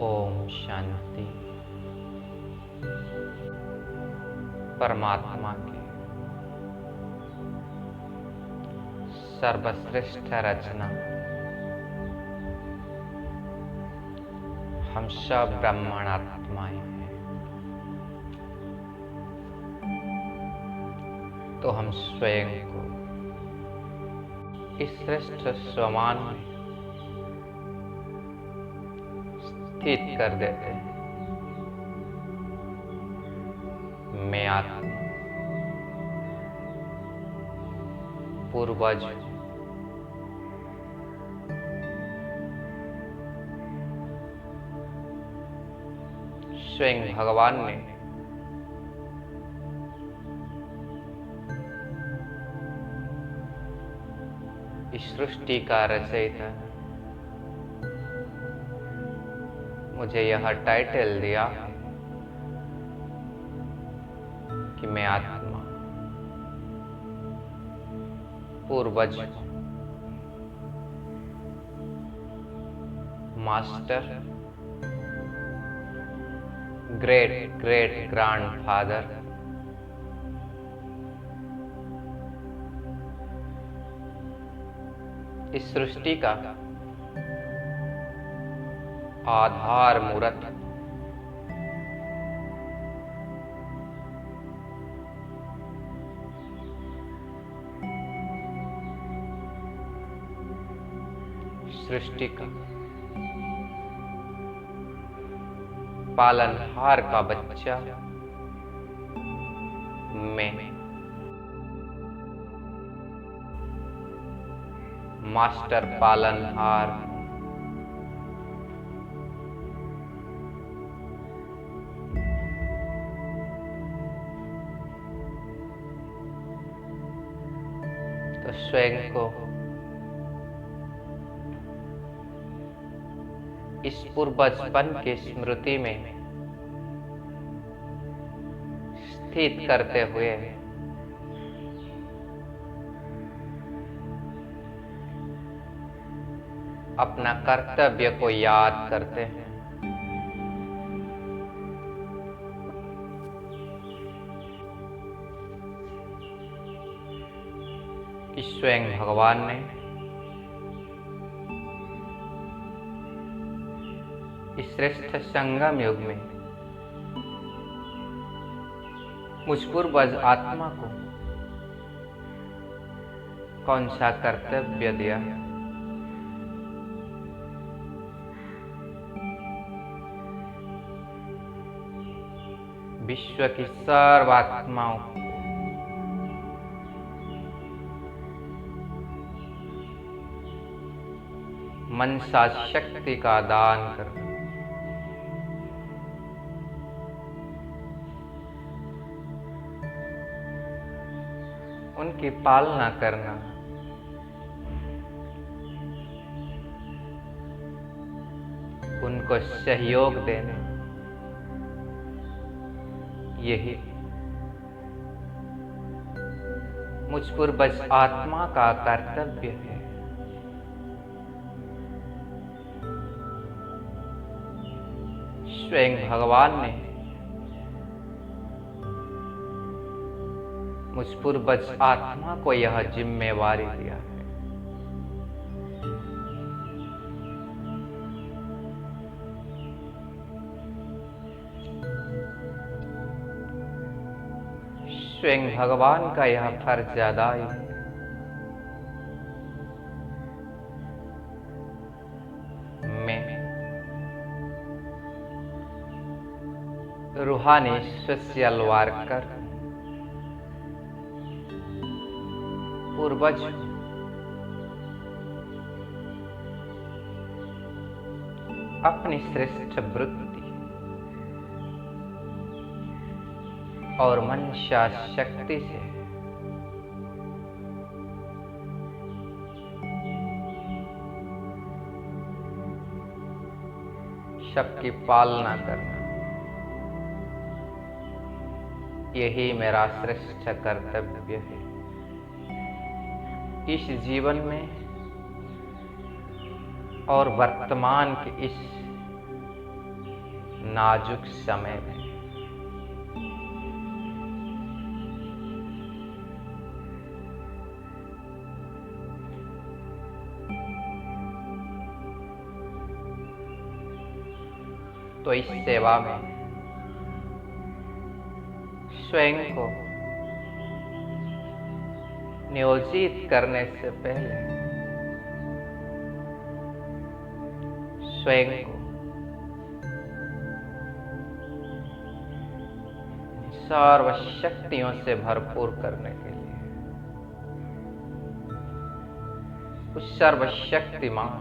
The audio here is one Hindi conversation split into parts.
ओम शांति। परमात्मा की सर्वश्रेष्ठ रचना हम सब ब्रह्मात्माएं हैं, तो हम स्वयं को इस श्रेष्ठ स्वमान में स्थित कर देते हैं। मैं आत्मा पूर्वज स्वयं भगवान ने इस सृष्टि का रचयिता मुझे यह टाइटल दिया कि मैं आत्मा पूर्वज मास्टर ग्रेट ग्रेट ग्रैंडफादर इस सृष्टि का आधार मूर्त सृष्टि का पालनहार का बच्चा मैं मास्टर पालनहार तो स्वयं को इस पूर्वजपन की स्मृति में स्थित करते हुए अपना कर्तव्य को याद करते हैं। कि स्वयं भगवान ने इस श्रेष्ठ संगम युग में मुझ पूर्वज आत्मा को कौन सा कर्तव्य दिया है। विश्व की सर्वात्माओं को मनसा शक्ति का दान कर उनकी पालना करना, उनको सहयोग देने, यही मुझ पूर्वज आत्मा का कर्तव्य है। स्वयं भगवान ने मुझ पूर्वज आत्मा को यह जिम्मेवारी दिया है। स्वयं भगवान का यह फर्ज अदाई मैं रूहानी सोशल वर्कर पूर्वज अपनी श्रेष्ठ वृत्ति और मनसा शक्ति से सबकी पालना करना, यही मेरा श्रेष्ठ कर्तव्य है। इस जीवन में और वर्तमान के इस नाजुक समय में तो इस सेवा में स्वयं को नियोजित करने से पहले स्वयं को सर्व शक्तियों से भरपूर करने के लिए उस सर्वशक्तिमान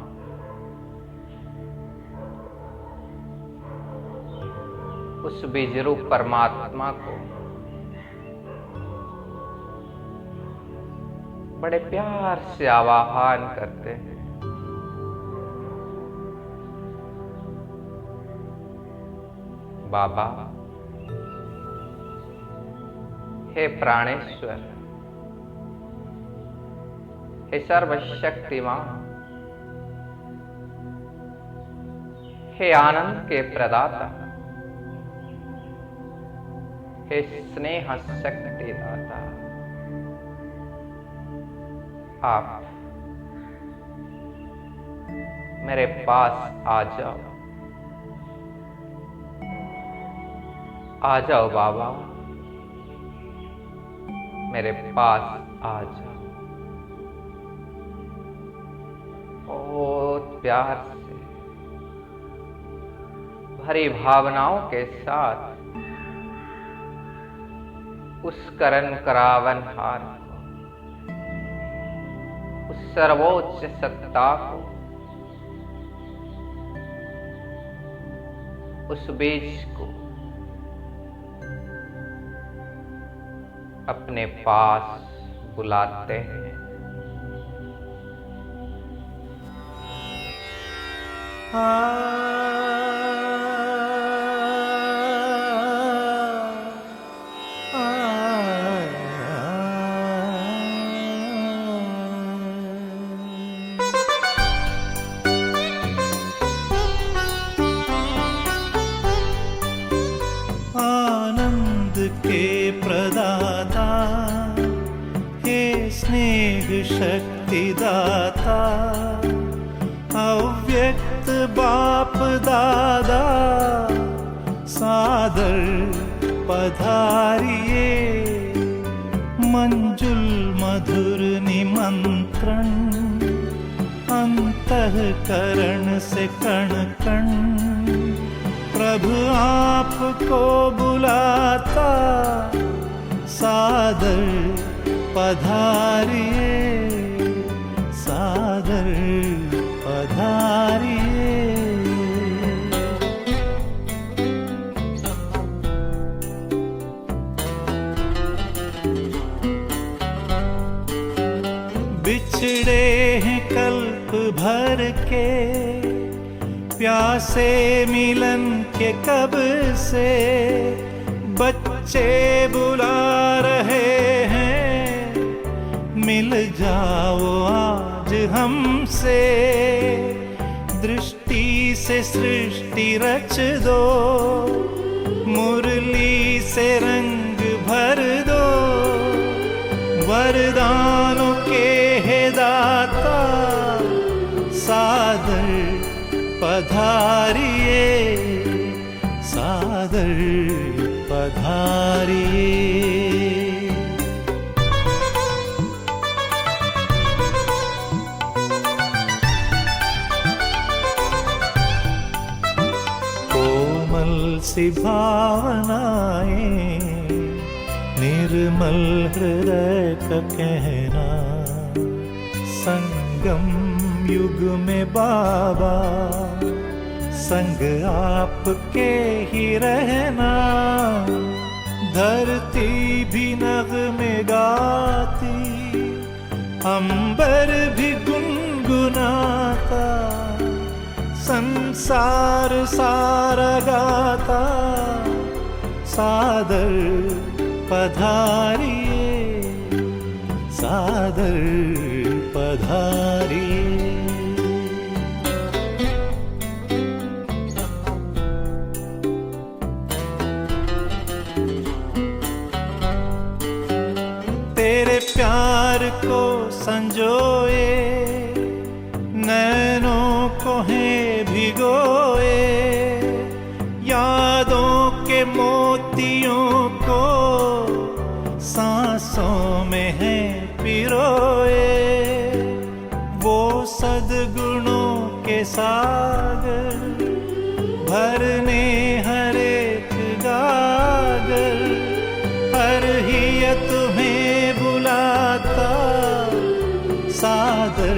उस बीजरूप परमात्मा को बड़े प्यार से आवाहन करते हैं। बाबा, हे प्राणेश्वर, हे सर्वशक्तिमान, हे आनंद के प्रदाता, हे स्नेह शक्ति दाता, आप मेरे पास आ जाओ। आ जाओ बाबा, मेरे पास आ जाओ। बहुत प्यार से भरी भावनाओं के साथ उस करण करावन हार को, उस सर्वोच्च सत्ता को, उस बीज को अपने पास बुलाते हैं। आनंद के प्रदाता, हे स्नेह शक्ति दाता, अव्यक्त बाप दादा, सादर पधारिए। मंजुल मधुर निमंत्रण, अंतःकरण से कण कण प्रभु आपको बुलाता। सादर पधारिए, सादर पधारिए। बिछड़े हैं कल्प भर के, प्यासे मिलन के कब से, बच्चे बुला रहे हैं, मिल जाओ आज हमसे। दृष्टि से सृष्टि रच दो, मुरली से रंग भर दो। वरदानों के हे दाता, सादर पधारिए, सादर पधारिए। कोमल सी भावनाएं, निर्मल हृदय का कहना, संगम युग में बाबा, संग आपके ही रहना। धरती भी नग़्मे गाती, अंबर भी गुनगुनाता, संसार सारा गाता। सादर पधारिए, सादर पधारिए। मोहे भिगोए, यादों के मोतियों को सांसों में है पिरोए। वो सद्गुणों के सागर भरने हर एक गागर, हर हिया तुम्हें बुलाता सादर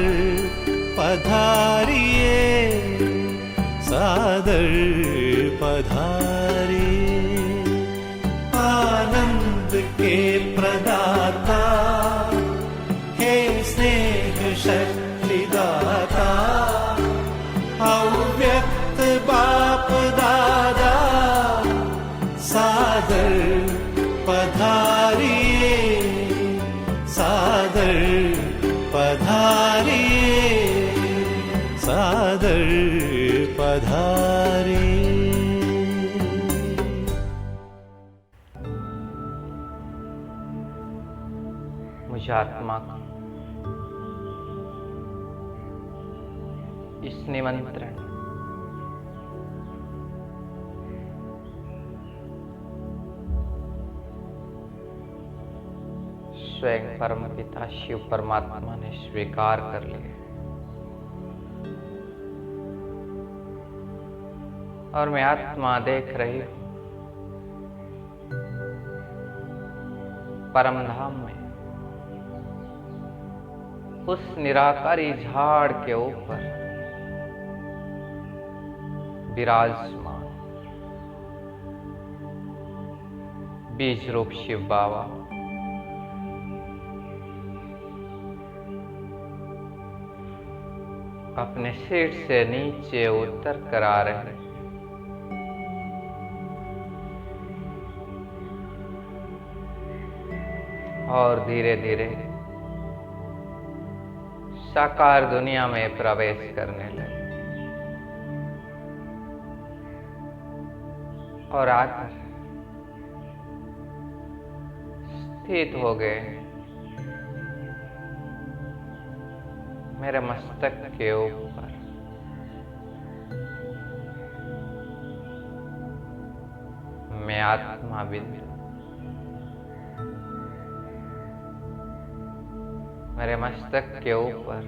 पधारिए, सादर पधारिए। आनंद के प्रदाता हे स्नेह शक्ति दाता, अव्यक्त बाप दादा सादर पधारिए, सादर पधारिए, सादर पधारिए। मुझ आत्मा को इस निमंत्रण स्वयं परम पिता शिव परमात्मा ने स्वीकार कर लिया और मैं आत्मा देख रही हूं परम धाम में उस निराकारी झाड़ के ऊपर विराजमान बीज रूप शिव बाबा अपने सिर से नीचे उतर कर आ रहे हैं। और धीरे धीरे साकार दुनिया में प्रवेश करने लगे और आकर स्थित हो गए मेरे मस्तक के ऊपर। मैं आत्मा बिंदु मेरे मस्तक के ऊपर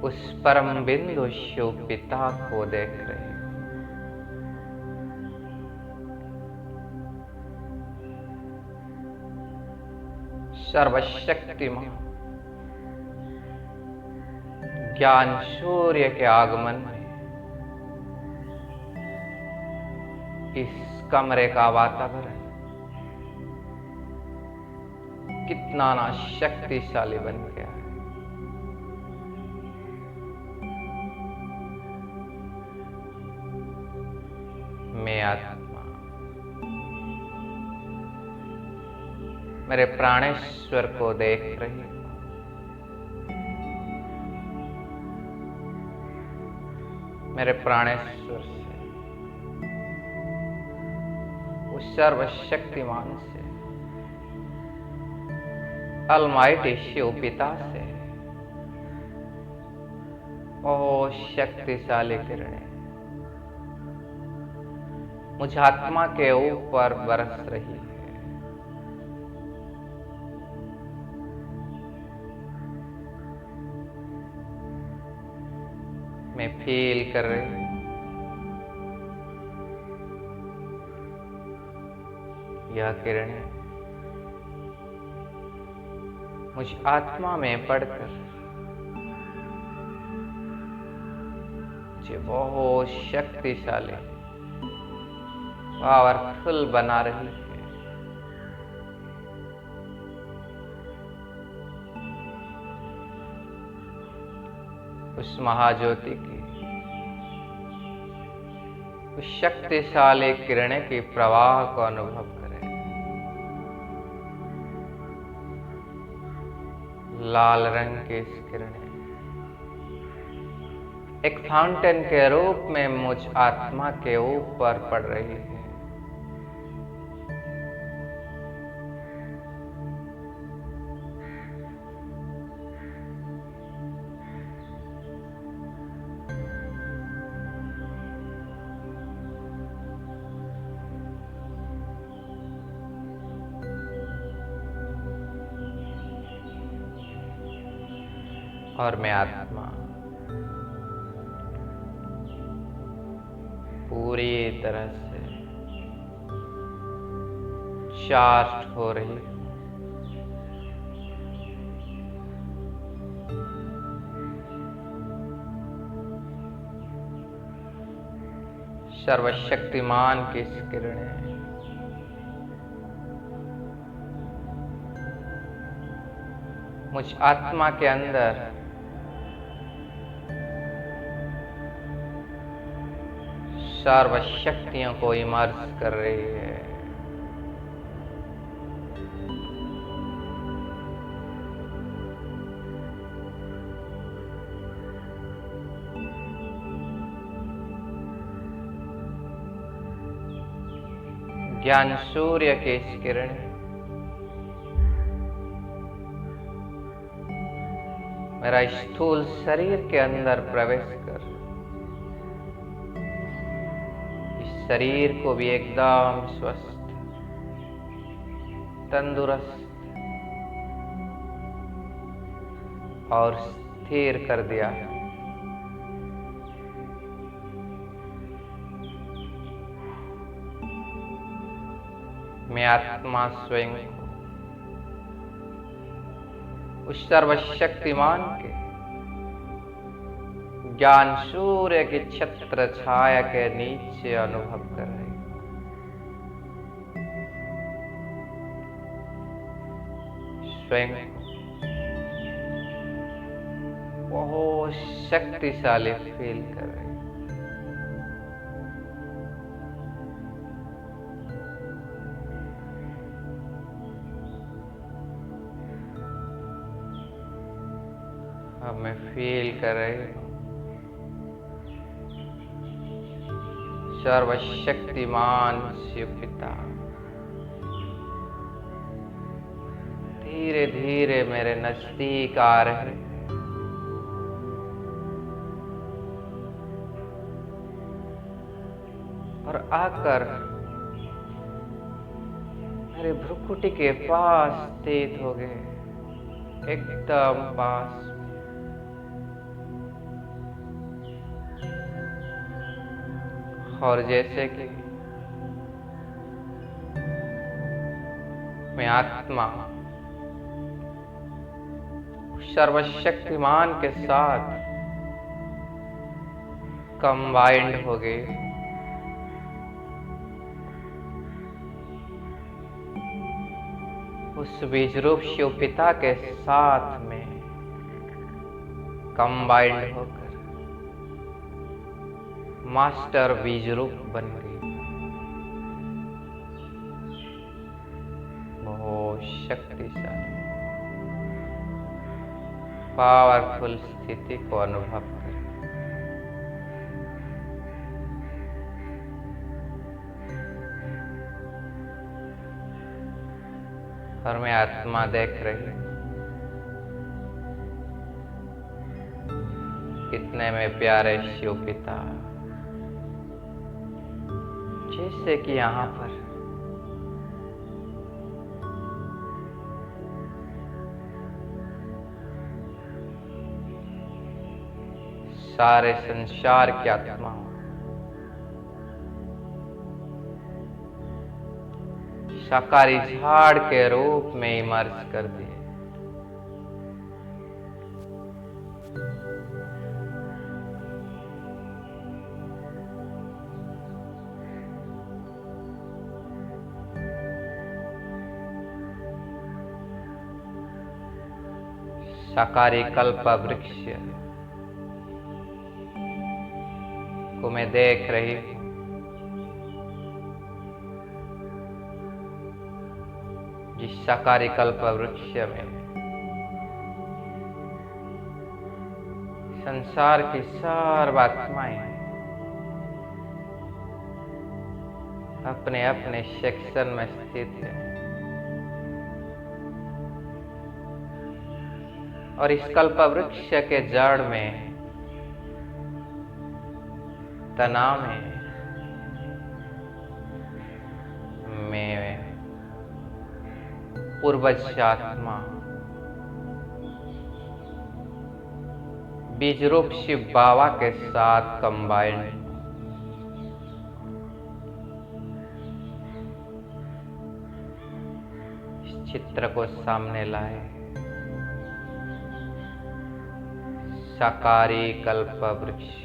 उस परम बिंदु शिव पिता को देख रहे हैं। सर्वशक्तिमान ज्ञान सूर्य के आगमन में इस कमरे का वातावरण कितना ना शक्तिशाली बन गया है। मैं आत्मा मेरे प्राणेश्वर को देख रही हूं। मेरे प्राणेश्वर से उस सर्वशक्तिमान से अलमाइटी शिव पिता से बहुत शक्तिशाली किरणें मुझ आत्मा के ऊपर बरस रही है। मैं फील कर रही हूं यह किरणें मुझ आत्मा में पड़कर मुझे बहुत शक्तिशाली पावरफुल बना रही है। उस महाज्योति की उस शक्तिशाली किरणें की प्रवाह को अनुभव करें। लाल रंग की इस किरणें एक फाउंटेन के रूप में मुझ आत्मा के ऊपर पड़ रही है। और मैं आत्मा पूरी तरह से चार्ज हो रही हूं। सर्वशक्तिमान की इस किरणें मुझ आत्मा के अंदर सर्वशक्तियों को इमर्ज कर रही है। ज्ञान सूर्य की इस किरण मेरा स्थूल शरीर के अंदर प्रवेश कर इस शरीर को भी एकदम स्वस्थ, तंदुरुस्त और स्थिर कर दिया। मैं आत्मा स्वयं उस सर्वशक्तिमान के ज्ञान सूर्य की छत्र छाया के नीचे अनुभव कर रही हूं। स्वयं बहुत शक्तिशाली फील कर रही हूं। अब मैं फील कर रही हूं सर्वशक्तिमान शिव पिता धीरे धीरे मेरे नजदीक आ रहे हैं और आकर मेरे भ्रुकुटी के पास स्थित हो गए, एकदम पास। और जैसे कि मैं आत्मा सर्वशक्तिमान के साथ कंबाइंड हो गई, उस बीज रूप शिव पिता के साथ में कंबाइंड होकर मास्टर बीज रूप बन गई। बहुत शक्तिशाली पावरफुल स्थिति को अनुभव कर और मैं आत्मा देख रही हूं कितने में प्यारे शिव पिता, जैसे कि यहां पर सारे संसार की आत्मा शाकाहारी झाड़ के रूप में इमर्ज कर दिए। शाकाहारी कल्प वृक्ष को मैं देख रही हूं, जिस शाकाहारी कल्प वृक्ष में संसार की सर्व आत्माएं अपने अपने सेक्शन में स्थित है और इस कल्प वृक्ष के जड़ में तना में पूर्वज आत्मा बीज रूप शिव बाबा के साथ कंबाइंड। इस चित्र को सामने लाए। साकारी कल्प वृक्ष,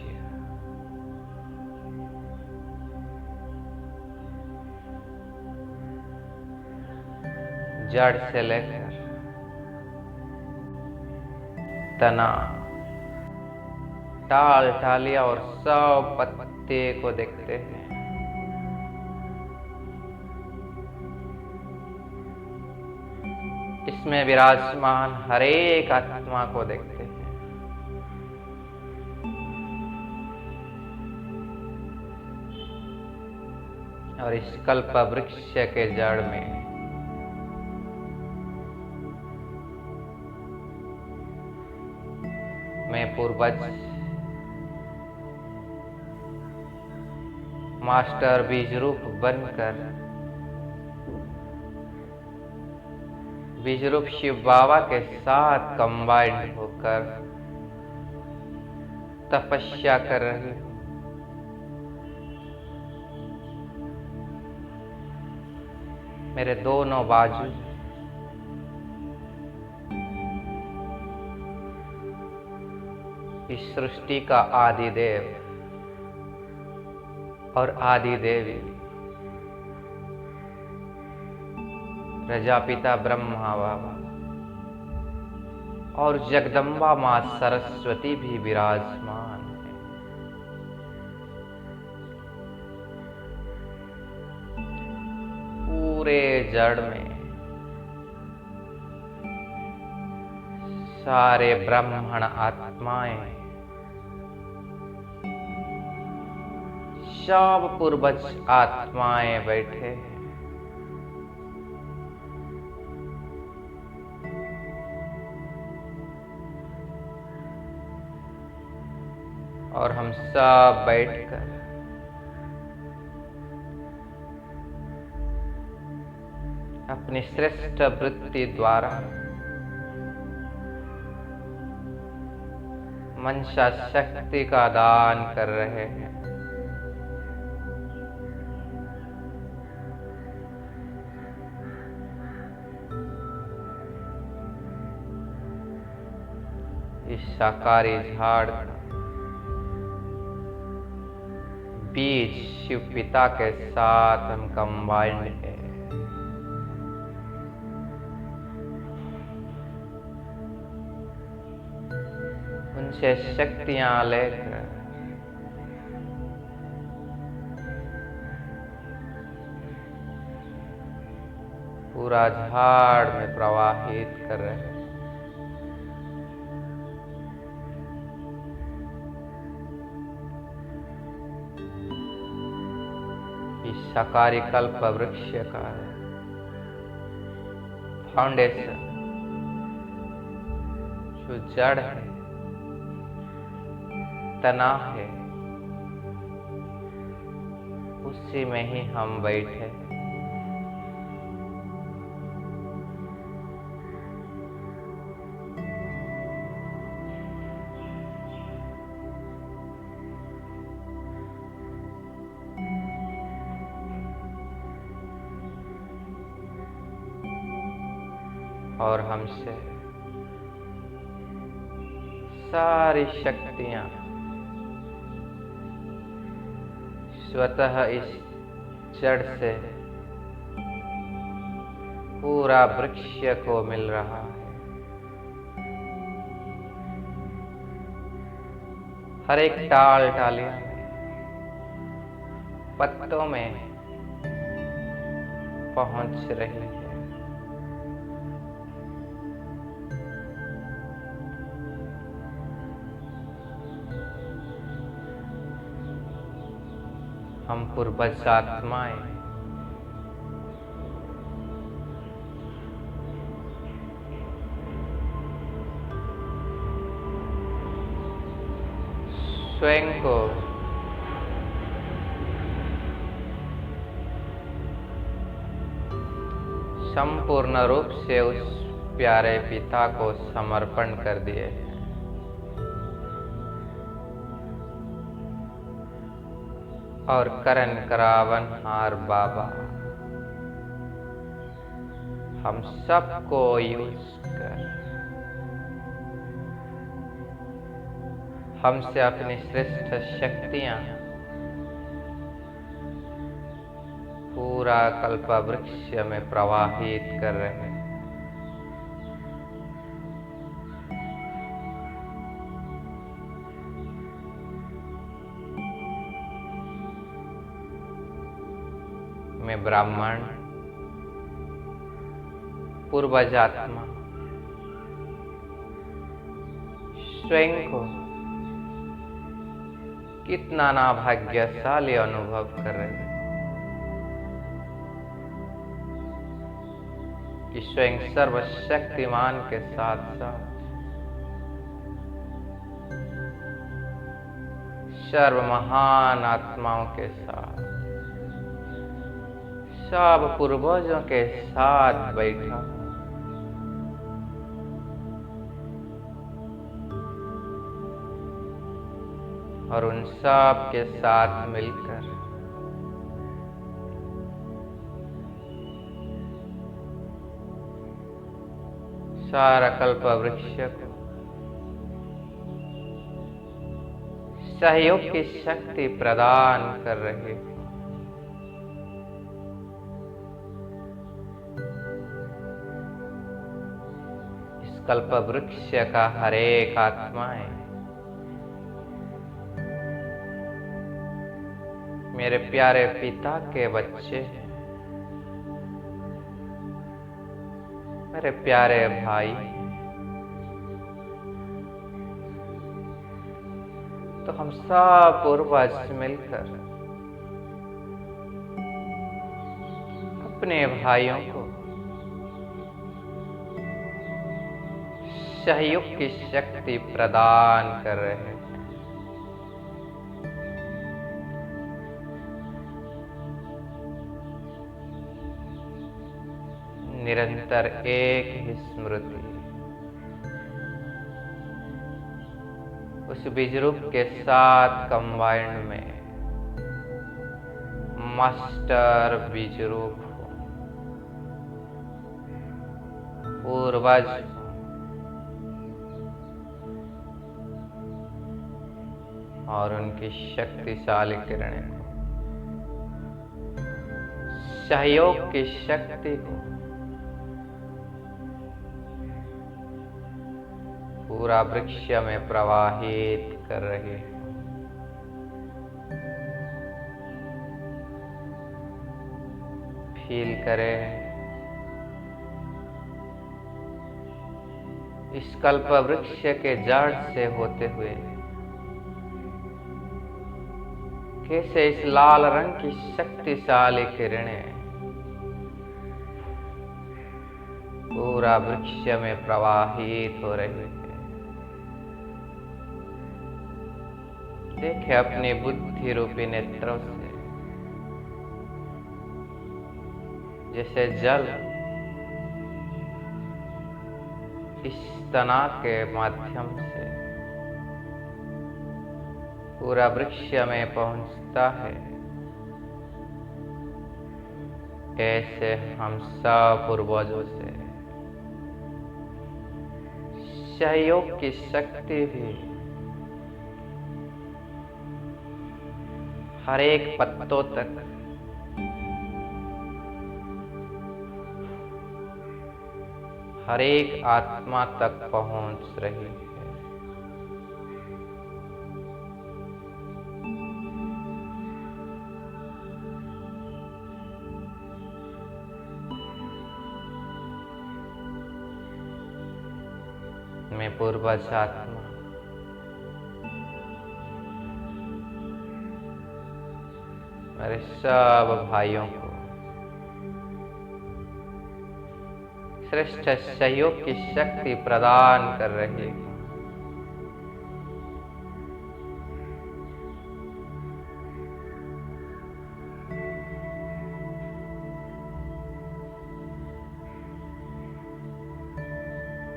जड़ से लेकर तना, टाल टालिया और सब पत्ते को देखते हैं। इसमें विराजमान हर एक आत्मा को देखते हैं। और इस कल्प वृक्ष के जड़ में मैं पूर्वज मास्टर बीज रूप बनकर बीज रूप शिव बाबा के साथ कंबाइंड होकर तपस्या कर रही हूं। मेरे दोनों बाजू इस सृष्टि का आदि देव और आदि देवी प्रजापिता ब्रह्मा बाबा और जगदम्बा मां सरस्वती भी विराजमान है। पूरे जड़ में सारे ब्राह्मण आत्माएं, सब पूर्वज आत्माएं बैठे हैं। और हम सब बैठकर अपनी श्रेष्ठ वृत्ति द्वारा मनसा शक्ति का दान कर रहे हैं। इस साकारी झाड़ का बीज शिव पिता के साथ हम कंबाइंड है। उनसे शक्तियां लेकर पूरा झाड़ में प्रवाहित कर रहे हैं। साकारी कल्प वृक्ष का फाउंडेशन जो जड़ है, तना है, उसी में ही हम बैठे। और हमसे सारी शक्तियां स्वतः इस जड़ से पूरा वृक्ष को मिल रहा है। हर एक टाल टालिया में, पत्तों में पहुंच रही है। हम पूर्वज आत्माएं स्वयं को संपूर्ण रूप से उस प्यारे पिता को समर्पण कर दिए हैं। और करण करावन हार बाबा हम सबको यूज कर हमसे अपनी श्रेष्ठ शक्तियां पूरा कल्प वृक्ष में प्रवाहित कर रहे हैं। मैं ब्राह्मण पूर्वजात्मा स्वयं को कितना नाभाग्यशाली अनुभव कर रहे हैं कि स्वयं सर्वशक्तिमान के साथ साथ सर्व महान आत्माओं के साथ सब पूर्वजों के साथ बैठा और उन सब के साथ मिलकर सारा कल्प वृक्ष को सहयोग की शक्ति प्रदान कर रहे हैं। कल्प वृक्ष का हर एक आत्माएं मेरे प्यारे पिता के बच्चे हैं, मेरे प्यारे भाई। तो हम सब पूर्वज मिलकर अपने भाइयों को सहयोग की शक्ति प्रदान कर रहे हैं। निरंतर एक ही स्मृति उस बीज रूप के साथ कंबाइंड में मास्टर बीज रूप पूर्वज और उनकी शक्तिशाली किरणें सहयोग की शक्ति को पूरा वृक्ष में प्रवाहित कर रही है। फील करें इस कल्प वृक्ष के जड़ से होते हुए कैसे इस लाल रंग की शक्तिशाली किरणें पूरा वृक्ष में प्रवाहित हो रही है। देखिए अपनी बुद्धि रूपी नेत्रों से जैसे जल इस तना के माध्यम से पूरा वृक्ष में पहुंचता है, ऐसे हम सब पूर्वजों से सहयोग की शक्ति भी हर एक पत्तों तक हर एक आत्मा तक पहुंच रही है। मैं पूर्वज आत्मा मेरे सब भाइयों को श्रेष्ठ सहयोग की शक्ति प्रदान कर रही है।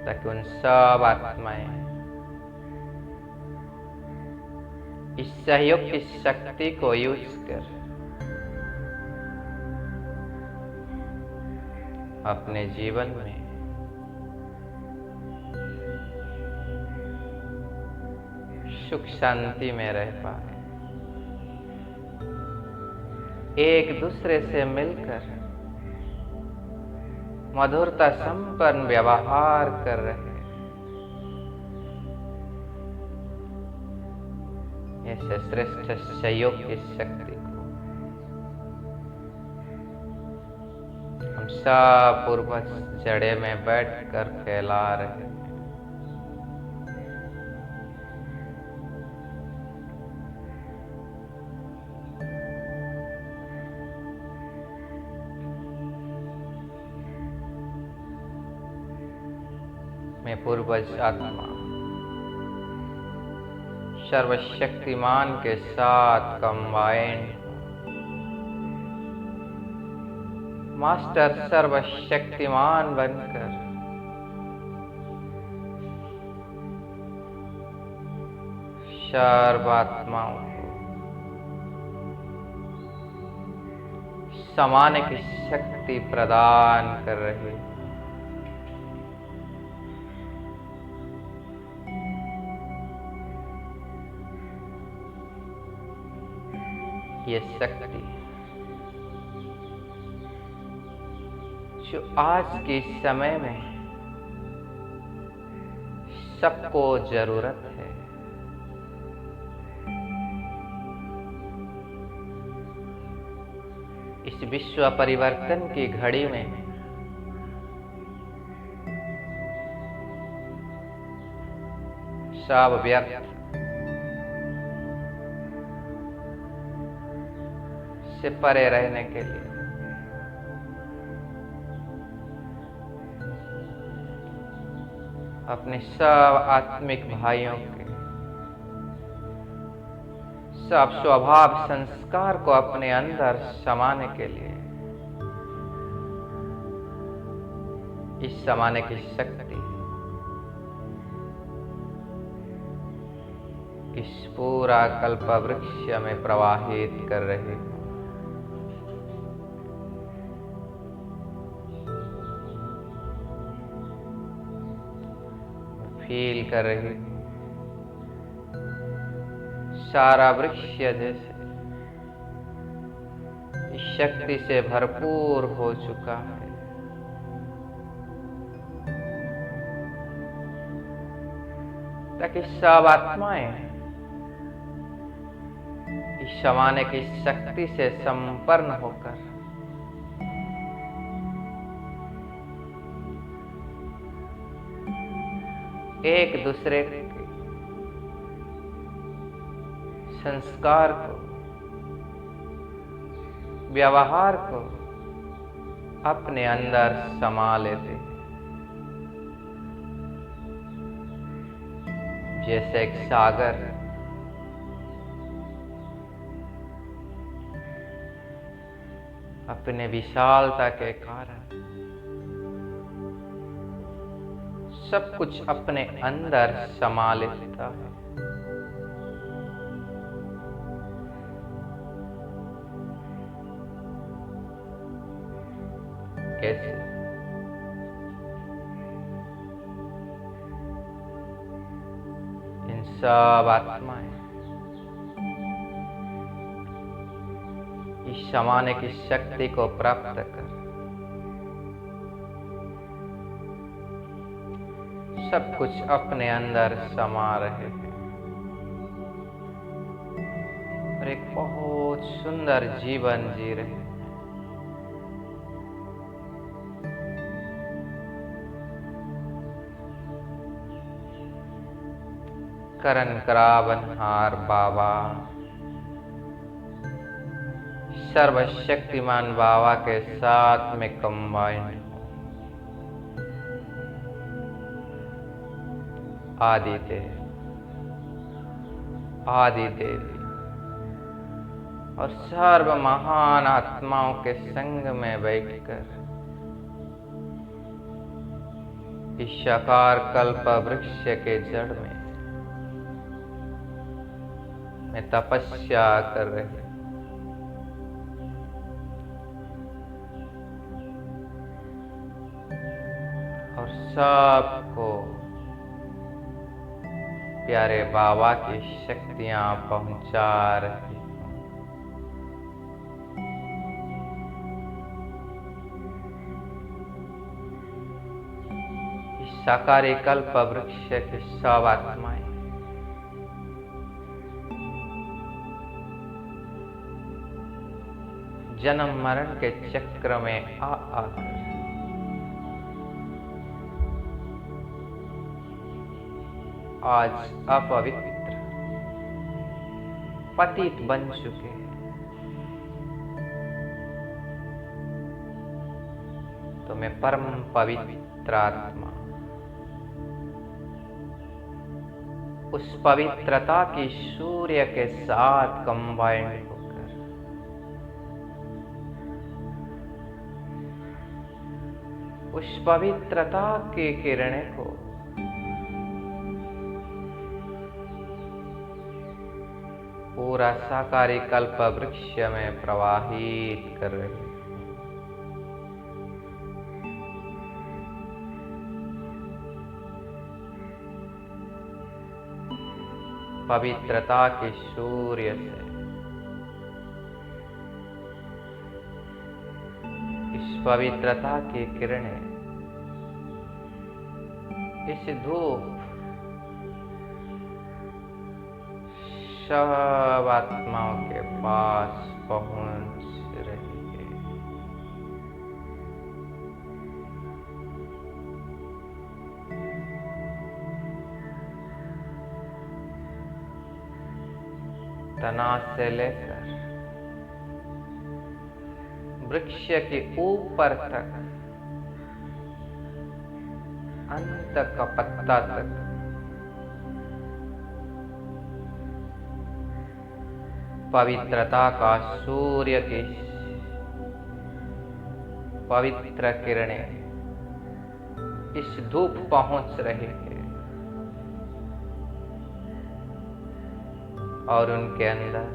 ताकि उन सब आत्माएं इस सहयोग की शक्ति को यूज कर अपने जीवन में सुख शांति में रह पाए, एक दूसरे से मिलकर मधुरता संपन्न व्यवहार कर रहे, ऐसे श्रेष्ठ सहयोग की शक्ति को हम सब पूर्वज जड़े में बैठकर फैला रहे हैं। मैं पूर्वज आत्मा सर्वशक्तिमान के साथ कंबाइंड मास्टर सर्वशक्तिमान बनकर सर्वात्माओं को समाने की शक्ति प्रदान कर रही। ये शक्ति जो आज के समय में सबको जरूरत है, इस विश्व परिवर्तन की घड़ी में सब व्यर्थ से परे रहने के लिए अपने सब आत्मिक भाइयों के सब स्वभाव संस्कार को अपने अंदर समाने के लिए इस समाने की शक्ति इस पूरा कल्प वृक्ष में प्रवाहित कर रहे हैं। फील कर रही सारा वृक्ष जैसे इस शक्ति से भरपूर हो चुका है। ताकि सब आत्माएं इस समाने की शक्ति से संपन्न होकर एक दूसरे के संस्कार को व्यवहार को अपने अंदर समा लेते, जैसे एक सागर अपने विशालता के कारण सब कुछ अपने अंदर समा लेता है। कैसे? इन सब आत्माएं इस समाने की शक्ति को प्राप्त कर सब कुछ अपने अंदर समा रहे हैं और एक बहुत सुंदर जीवन जी रहे हैं। करण करावनहार बाबा सर्वशक्तिमान बाबा के साथ में कंबाइंड आदिदेव आदिदेवी और सर्व महान आत्माओं के संग में बैठकर इस साकार कल्प वृक्ष के जड़ में में तपस्या कर रहे हैं। और सबको प्यारे बाबा की शक्तियां पहुंचा रही हैं। इस साकारी कल्प वृक्ष की सब आत्माएं जन्म मरण के चक्र में आकर आज अपवित्र पतित बन चुके हैं। तो मैं परम पवित्र आत्मा उस पवित्रता की सूर्य के साथ कंबाइंड होकर उस पवित्रता की किरणें को पूरा साकारी कल्प वृक्ष में प्रवाहित कर रही है। पवित्रता के सूर्य से इस पवित्रता की किरणें इस धूप सब आत्माओं के पास पहुंच रही है। तना से लेकर वृक्ष के ऊपर तक अंत का पत्ता तक पवित्रता का सूर्य की पवित्र किरणें इस धूप पहुंच रही है और उनके अंदर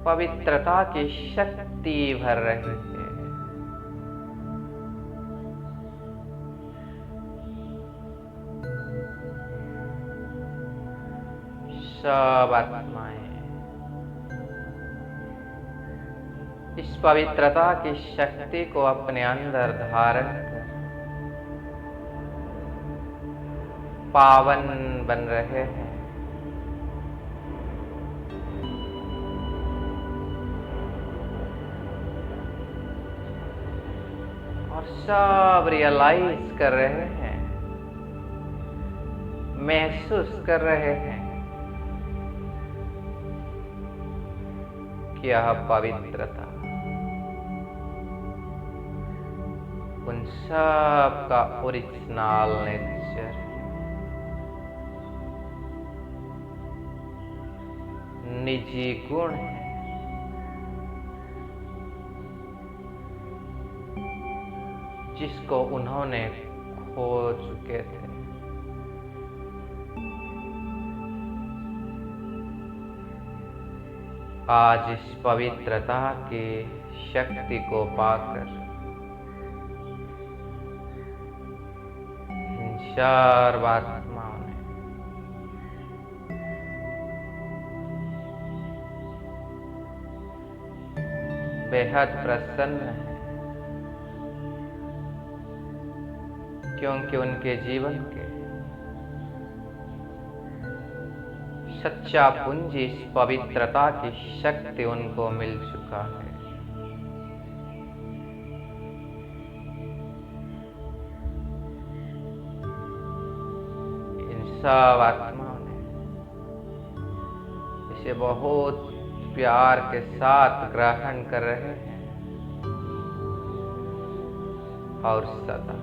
पवित्रता की शक्ति भर रही है। सब आत्माएं इस पवित्रता की शक्ति को अपने अंदर धारण कर पावन बन रहे हैं। और सब रियलाइज कर रहे हैं, महसूस कर रहे हैं कि यह पवित्रता उन सब का ओरिजिनल नेचर, निजी गुण है, जिसको उन्होंने खो चुके थे। आज इस पवित्रता की शक्ति को पाकर इन सर्व आत्माओं ने बेहद प्रसन्न है, क्योंकि उनके जीवन के सच्चा पूंजी इस पवित्रता की शक्ति उनको मिल चुका है। इन सब आत्माओं ने इसे बहुत प्यार के साथ ग्रहण कर रहे हैं और सदा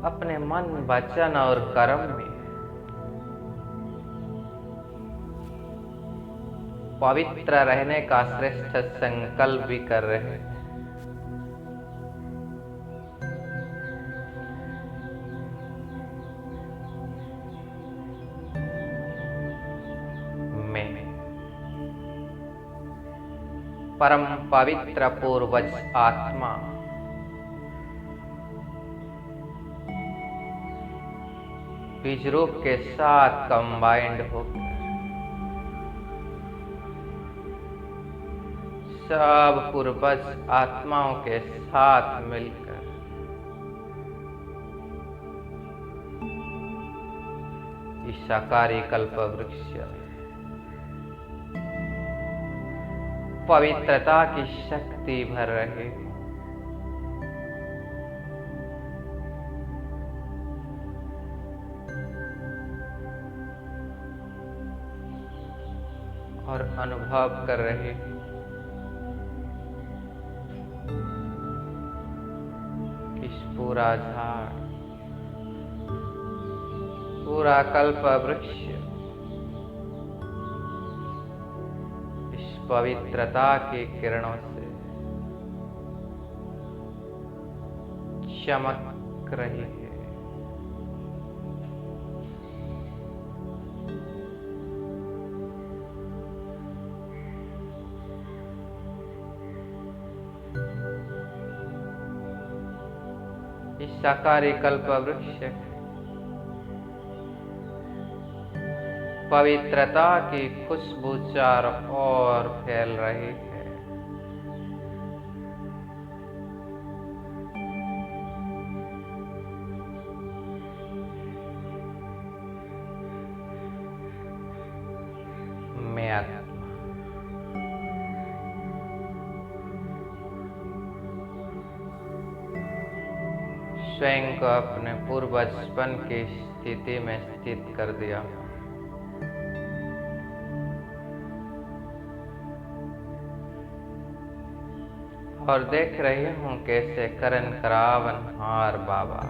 अपने मन, वचन और कर्म में पवित्र रहने का श्रेष्ठ संकल्प भी कर रहे हैं। परम पवित्र पूर्वज आत्मा बीज रूप के साथ कंबाइंड होकर सब पूर्वज आत्माओं के साथ मिलकर इस साकारी कल्प वृक्ष पवित्रता की शक्ति भर रहे हैं। और अनुभव कर रहे हैं कि इस पूरा झाड़, पूरा कल्प वृक्ष इस पवित्रता की किरणों से चमक रही है। इस साकारी कल्प वृक्ष पवित्रता की खुशबू चारों ओर फैल रही है। मैं आत्मा स्वयं को अपने पूर्व बचपन की स्थिति में स्थित कर दिया। और देख रही हूं कैसे करण करावन हार बाबा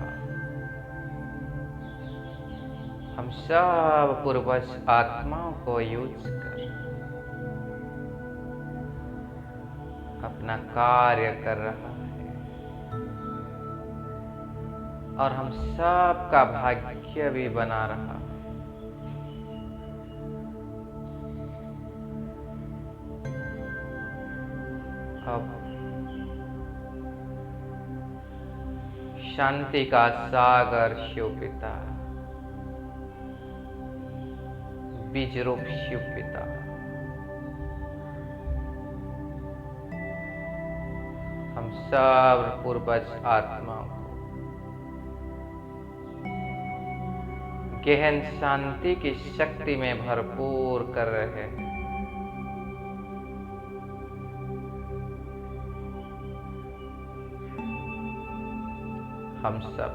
हम सब पूर्वज आत्माओं को यूज कर अपना कार्य कर रहा है और हम सब का भाग्य भी बना रहा। अब शांति का सागर शिव पिता, बीज रूप शिव पिता हम सब पूर्वज आत्माओं को गहन शांति की शक्ति में भरपूर कर रहे हैं। हम सब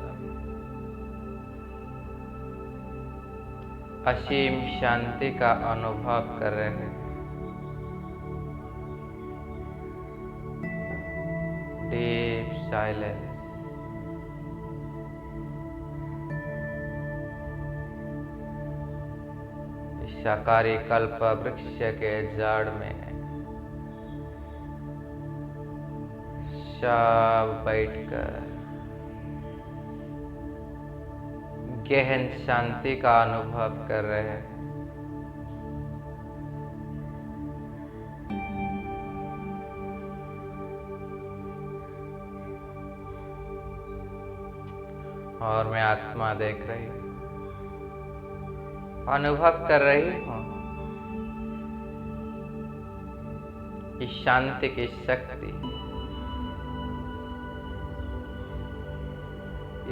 असीम शांति का अनुभव कर रहे हैं। डीप साइलेंस, साकारी कल्प वृक्ष के जड़ में सब बैठकर गहन शांति का अनुभव कर रहे हैं। और मैं आत्मा देख रही हूं, अनुभव कर रही हूं इस शांति की शक्ति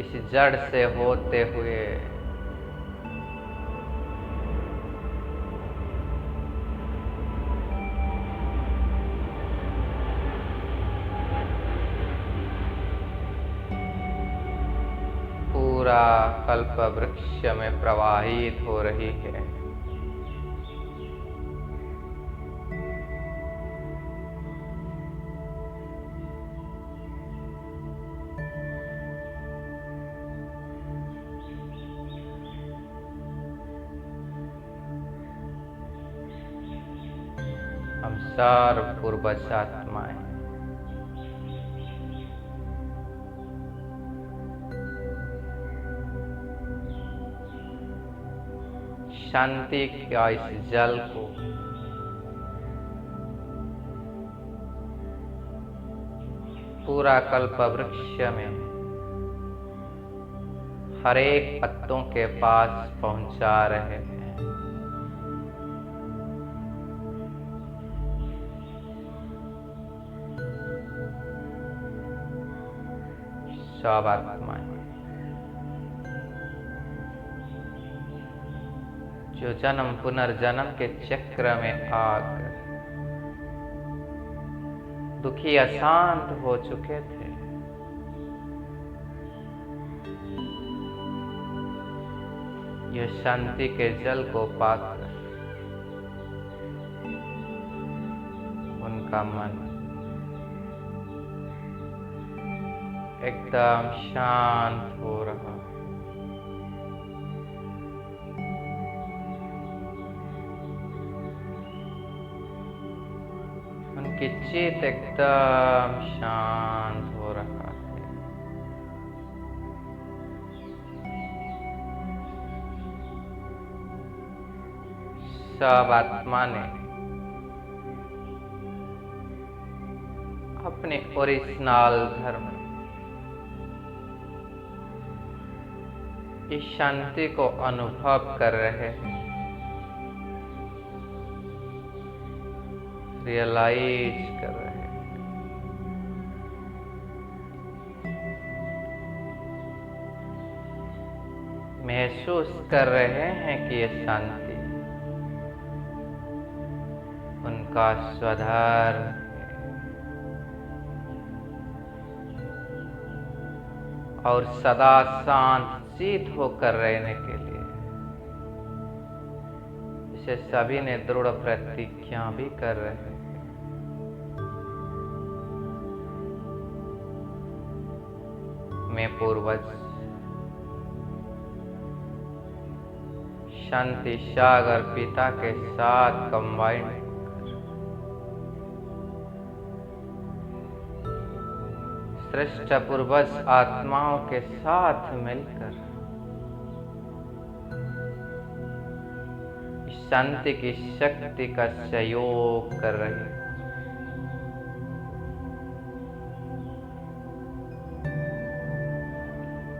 इस जड़ से होते हुए पूरा कल्प वृक्ष में प्रवाहित हो रही है। हम सर्व पूर्वज आत्माएं शांति का इस जल को पूरा कल्प वृक्ष में हर एक पत्तों के पास पहुंचा रहे हैं। सब आत्माएं जो जन्म पुनर्जन्म के चक्र में आकर दुखी अशांत हो चुके थे, यह शांति के जल को पाकर उनका मन एकदम शांत हो रहा। उनकी चित एकदम शांत हो रहा है। सब आत्मा ने अपने ओरिजिनल धर्म इस शांति को अनुभव कर रहे हैं, रियलाइज कर रहे हैं। महसूस कर रहे हैं कि ये शांति उनका स्वधर्म है और सदा शांत चित होकर रहने के लिए इसे सभी ने दृढ़ प्रतिज्ञा भी कर रहे हैं। मैं पूर्वज शांति सागर पिता के साथ कंबाइन श्रेष्ठ पूर्वज आत्माओं के साथ मिलकर शांति की शक्ति का सहयोग कर रहे हैं।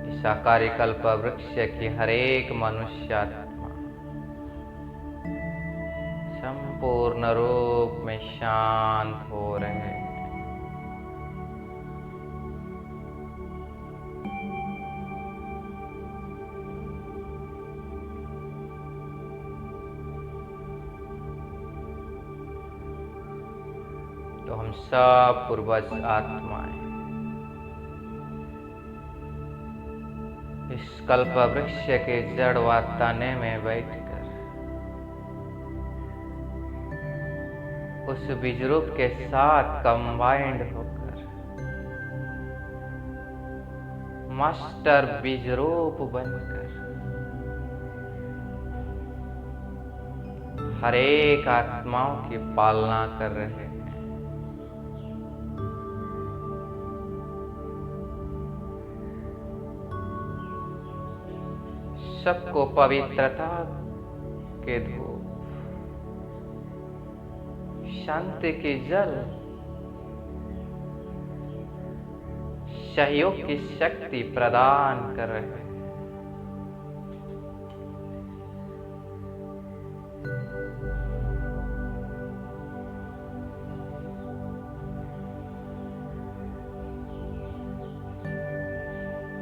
इस आकारी कल्प वृक्ष की हर एक मनुष्य आत्मा संपूर्ण रूप में शांत हो रहे हैं। तो हम सब पूर्वज आत्माएं इस कल्प वृक्ष के जड़ व तने में बैठकर उस बीज रूप के साथ कंबाइंड होकर मास्टर बीज रूप बनकर हर एक आत्माओं की पालना कर रहे हैं। सबको पवित्रता के धूप, शांति की जल, सहयोग की शक्ति प्रदान कर रहे हैं।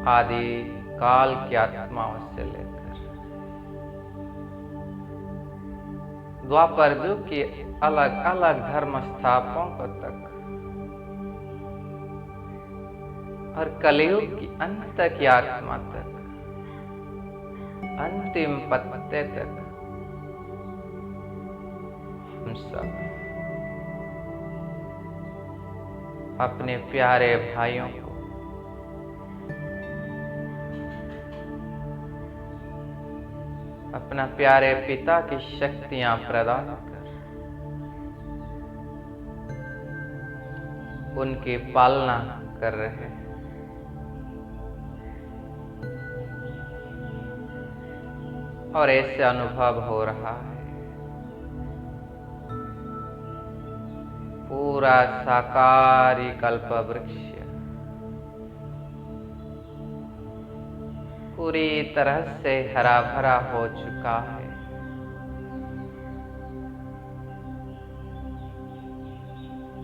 आदि काल की आत्माओं से लेकर द्वापर युग के अलग अलग धर्म स्थापकों तक और कलयुग की अंत की आत्मा तक, अंतिम पत्ते तक हम सब अपने प्यारे भाइयों को अपना प्यारे पिता की शक्तियां प्रदान कर उनकी पालना कर रहे हैं। और ऐसे अनुभव हो रहा है पूरा साकारी कल्प वृक्ष पूरी तरह से हरा भरा हो चुका है।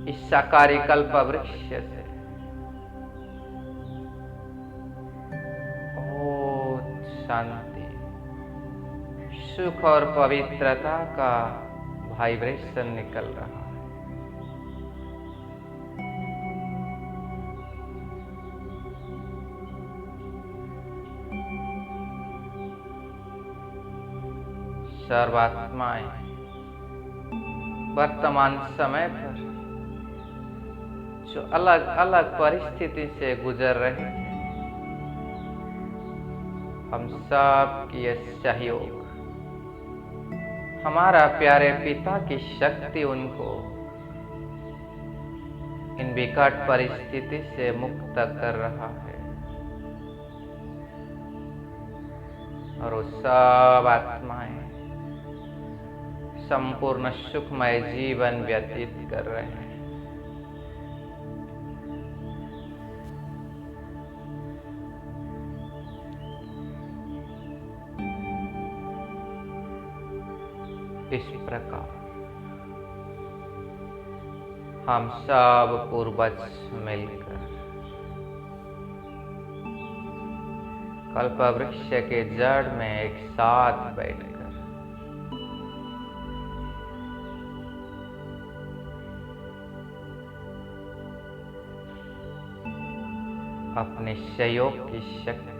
इस साकारी कल्प वृक्ष से शांति, सुख और पवित्रता का वाइब्रेशन निकल रहा है। सर्वात्माएं वर्तमान समय पर जो अलग अलग परिस्थिति से गुजर रहे हैं, हम सब की यह सहयोग, हमारा प्यारे पिता की शक्ति उनको इन विकट परिस्थिति से मुक्त कर रहा है और वो सब आत्माएं संपूर्ण सुखमय जीवन व्यतीत कर रहे हैं। इस प्रकार हम सब पूर्वज मिलकर कल्पवृक्ष के जड़ में एक साथ बैठकर अपने सहयोग की शक्ति,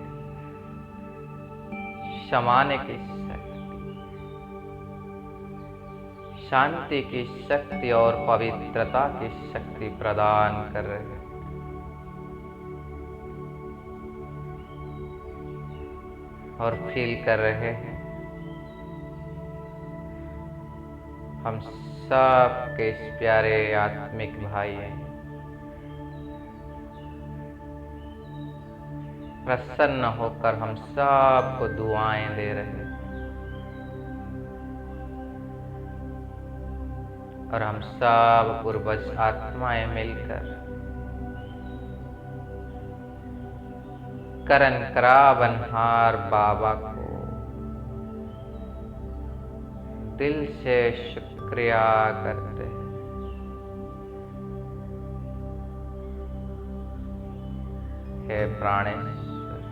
समाने की शक्ति, शांति की शक्ति और पवित्रता की शक्ति प्रदान कर रहे हैं। और फील कर रहे हैं हम सब के इस प्यारे आत्मिक भाई हैं, प्रसन्न होकर हम सबको दुआएं दे रहे हैं और हम सब पूर्वज आत्माएं मिलकर करण करावनहार बाबा को दिल से शुक्रिया करते हैं। हे प्राणेश्वर,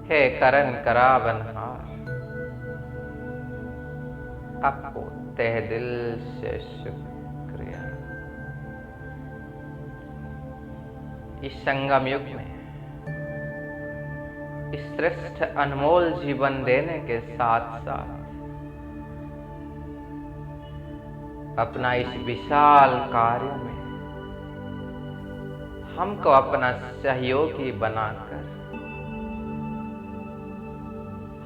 हे करण करावनहार, आपको तहे दिल से शुक्रिया। इस संगम युग में इस श्रेष्ठ अनमोल जीवन देने के साथ साथ अपना इस विशाल कार्य में हमको अपना सहयोगी बनाकर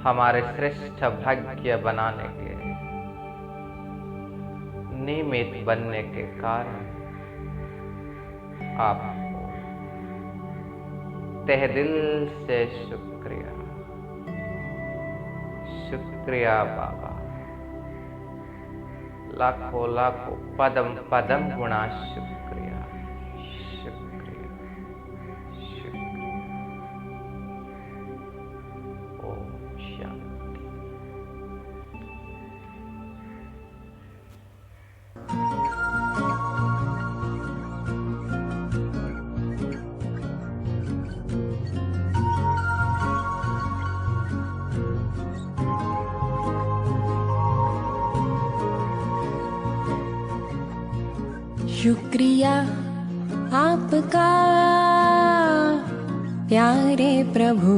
हमारे श्रेष्ठ भाग्य बनाने के निमित्त बनने के कारण आपको तहे दिल से शुक्रिया। शुक्रिया बाबा, लाखों लाखों पदम पदम गुणा शुक्रिया, शुक्रिया, शुक्रिया। ओम शांति। शुक्रिया आपका प्यारे प्रभु,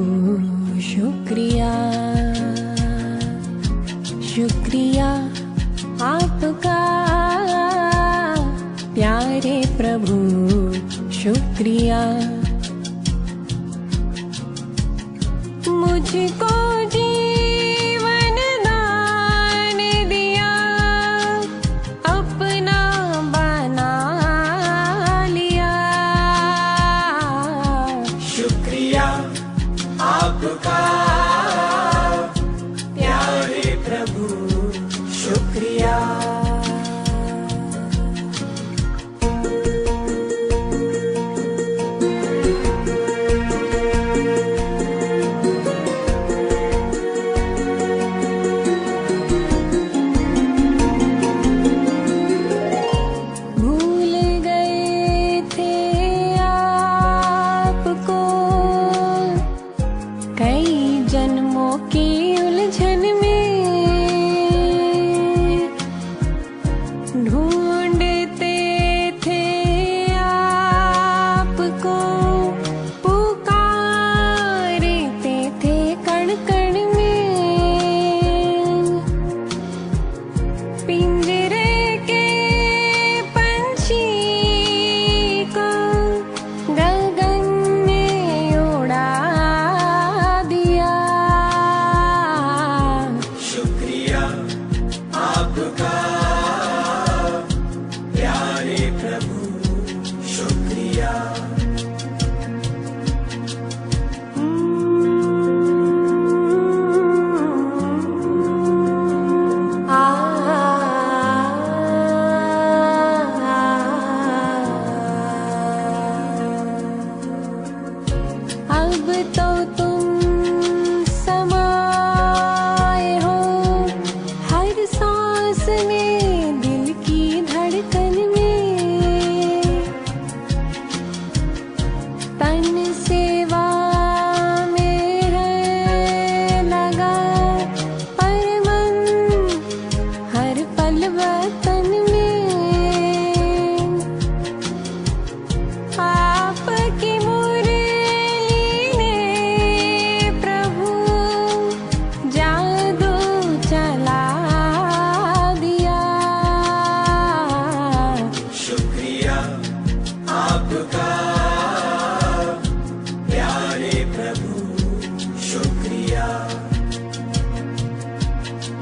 शुक्रिया, शुक्रिया आपका प्यारे प्रभु, शुक्रिया। मुझको जीवन दान दिया, अपना बना लिया। शुक्रिया आपका प्यारे प्रभु, शुक्रिया।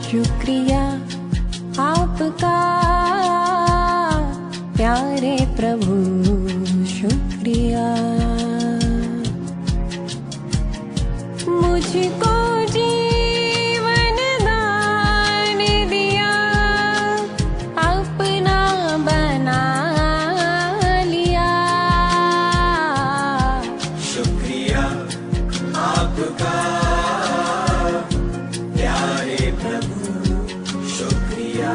शुक्रिया आपका प्यारे प्रभु शुक्रिया। मुझको जीवन दान दिया, अपना बना लिया। शुक्रिया आपका प्यारे प्रभु शुक्रिया।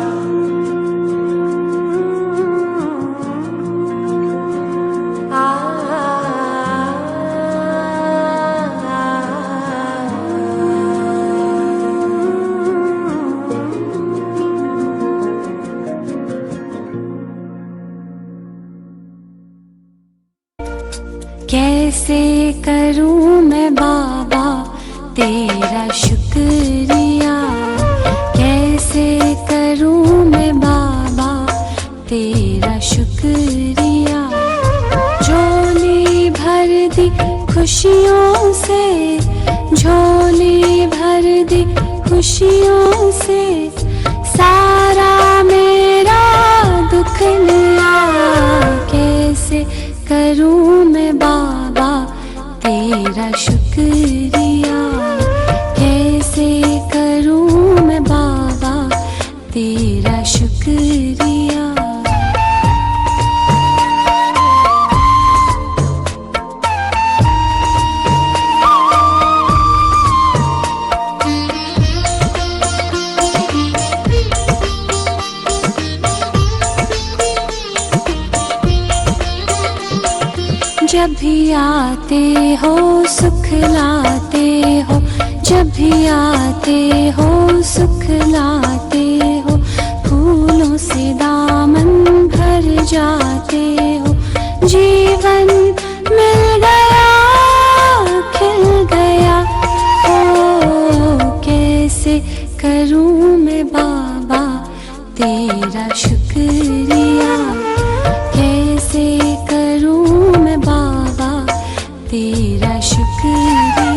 कैसे करूं मैं बाबा तेरा शुक्रिया, कैसे करूं मैं बाबा तेरा शुक्रिया। झोली भर दी खुशियों से, झोली भर दी खुशियों से, सारा मेरा दुख लिया। कैसे करूं मैं बाबा तेरा शुक्रिया, कैसे करूं मैं बाबा तेरा शुक्रिया। जब भी आते हो सुख लाते हो, जब भी आते हो सुख लाते हो। फूलों से दामन भर जाते हो, जीवन मिल गया खिल गया। ओ कैसे करूं मैं बाबा तेरा शुक्रिया, कैसे करूं मैं बाबा तेरा शुक्रिया।